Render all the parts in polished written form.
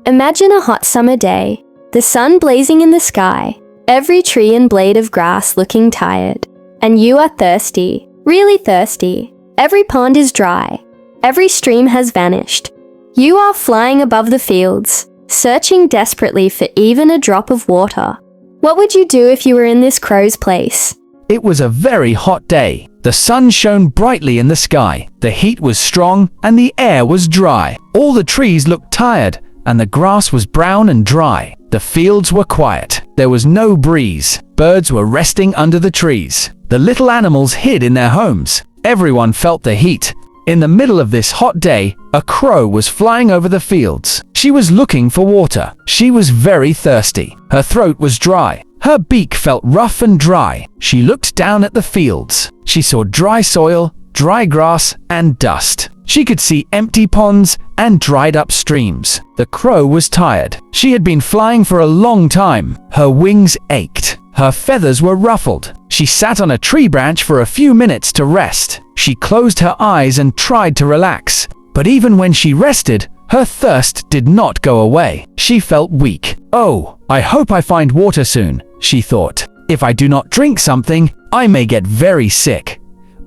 Imagine a hot summer day, the sun blazing in the sky, every tree and blade of grass looking tired. And you are thirsty, really thirsty. Every pond is dry. Every stream has vanished. You are flying above the fields, searching desperately for even a drop of water. What would you do if you were in this crow's place? It was a very hot day. The sun shone brightly in the sky. The heat was strong and the air was dry. All the trees looked tired and the grass was brown and dry. The fields were quiet. There was no breeze. Birds were resting under the trees. The little animals hid in their homes. Everyone felt the heat. In the middle of this hot day, a crow was flying over the fields. She was looking for water. She was very thirsty. Her throat was dry. Her beak felt rough and dry. She looked down at the fields. She saw dry soil, dry grass, and dust. She could see empty ponds and dried up streams. The crow was tired. She had been flying for a long time. Her wings ached. Her feathers were ruffled. She sat on a tree branch for a few minutes to rest. She closed her eyes and tried to relax. But even when she rested, her thirst did not go away. She felt weak. "Oh, I hope I find water soon," she thought. "If I do not drink something, I may get very sick."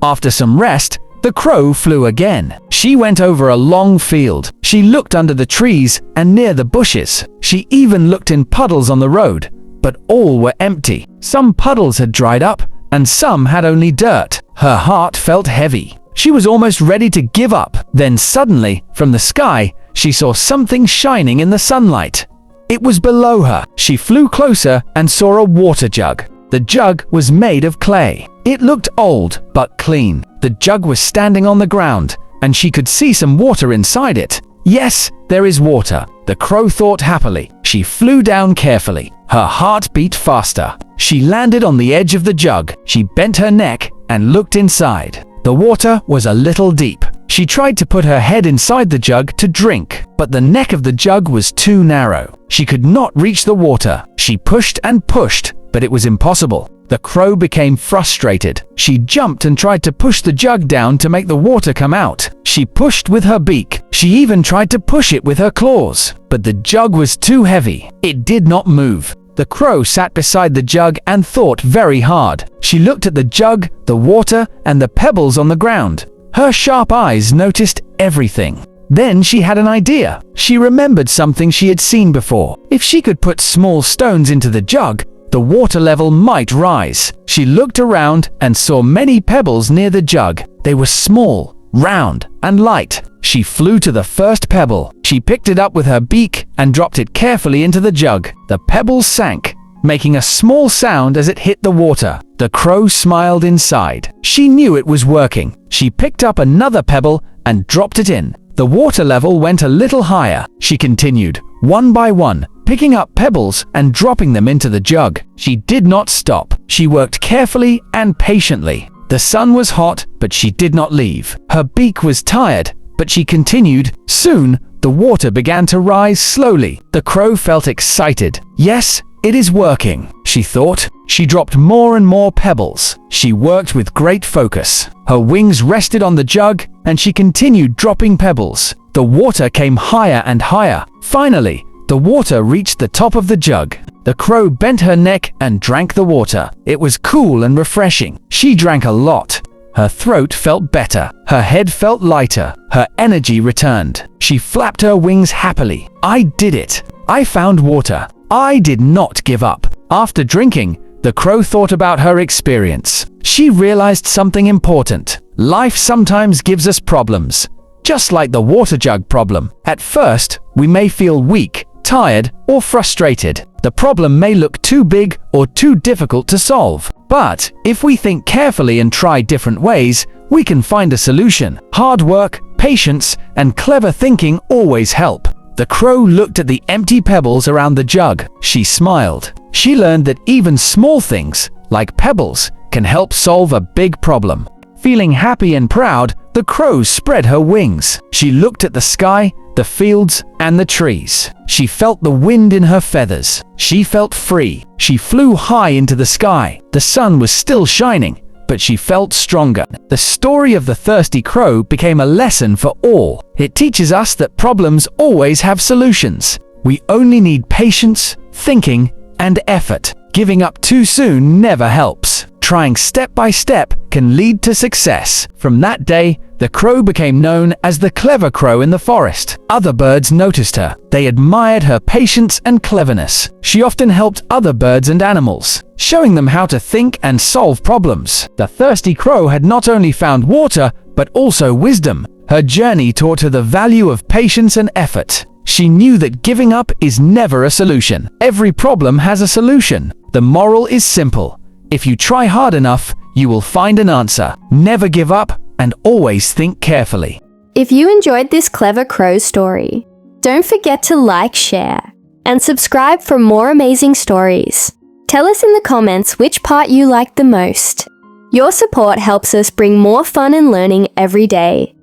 After some rest, the crow flew again. She went over a long field. She looked under the trees and near the bushes. She even looked in puddles on the road, but all were empty. Some puddles had dried up and some had only dirt. Her heart felt heavy. She was almost ready to give up. Then suddenly, from the sky, she saw something shining in the sunlight. It was below her. She flew closer and saw a water jug. The jug was made of clay. It looked old but clean. The jug was standing on the ground, and she could see some water inside it. "Yes, there is water," the crow thought happily. She flew down carefully. Her heart beat faster. She landed on the edge of the jug. She bent her neck and looked inside. The water was a little deep. She tried to put her head inside the jug to drink, but the neck of the jug was too narrow. She could not reach the water. She pushed and pushed, but it was impossible. The crow became frustrated. She jumped and tried to push the jug down to make the water come out. She pushed with her beak. She even tried to push it with her claws, but the jug was too heavy. It did not move. The crow sat beside the jug and thought very hard. She looked at the jug, the water, and the pebbles on the ground. Her sharp eyes noticed everything. Then she had an idea. She remembered something she had seen before. If she could put small stones into the jug, the water level might rise. She looked around and saw many pebbles near the jug. They were small, round, and light. She flew to the first pebble. She picked it up with her beak and dropped it carefully into the jug. The pebbles sank, making a small sound as it hit the water. The crow smiled inside. She knew it was working. She picked up another pebble and dropped it in. The water level went a little higher. She continued, one by one, picking up pebbles and dropping them into the jug. She did not stop. She worked carefully and patiently. The sun was hot, but she did not leave. Her beak was tired, but she continued. Soon, the water began to rise slowly. The crow felt excited. Yes, it is working, she thought. She dropped more and more pebbles. She worked with great focus. Her wings rested on the jug, and she continued dropping pebbles. The water came higher and higher. Finally, the water reached the top of the jug. The crow bent her neck and drank the water. It was cool and refreshing. She drank a lot. Her throat felt better. Her head felt lighter. Her energy returned. She flapped her wings happily. I did it. I found water. I did not give up. After drinking, the crow thought about her experience. She realized something important. Life sometimes gives us problems, just like the water jug problem. At first, we may feel weak, tired, or frustrated. The problem may look too big or too difficult to solve. But if we think carefully and try different ways, we can find a solution. Hard work, patience, and clever thinking always help. The crow looked at the empty pebbles around the jug. She smiled. She learned that even small things, like pebbles, can help solve a big problem. Feeling happy and proud, the crow spread her wings. She looked at the sky, the fields, and the trees. She felt the wind in her feathers. She felt free. She flew high into the sky. The sun was still shining, but she felt stronger. The story of the thirsty crow became a lesson for all. It teaches us that problems always have solutions. We only need patience, thinking, and effort. Giving up too soon never helps. Trying step by step can lead to success. From that day, the crow became known as the clever crow in the forest. Other birds noticed her. They admired her patience and cleverness. She often helped other birds and animals, showing them how to think and solve problems. The thirsty crow had not only found water, but also wisdom. Her journey taught her the value of patience and effort. She knew that giving up is never a solution. Every problem has a solution. The moral is simple. If you try hard enough, you will find an answer. Never give up and always think carefully. If you enjoyed this clever crow story, don't forget to like, share, and subscribe for more amazing stories. Tell us in the comments which part you liked the most. Your support helps us bring more fun and learning every day.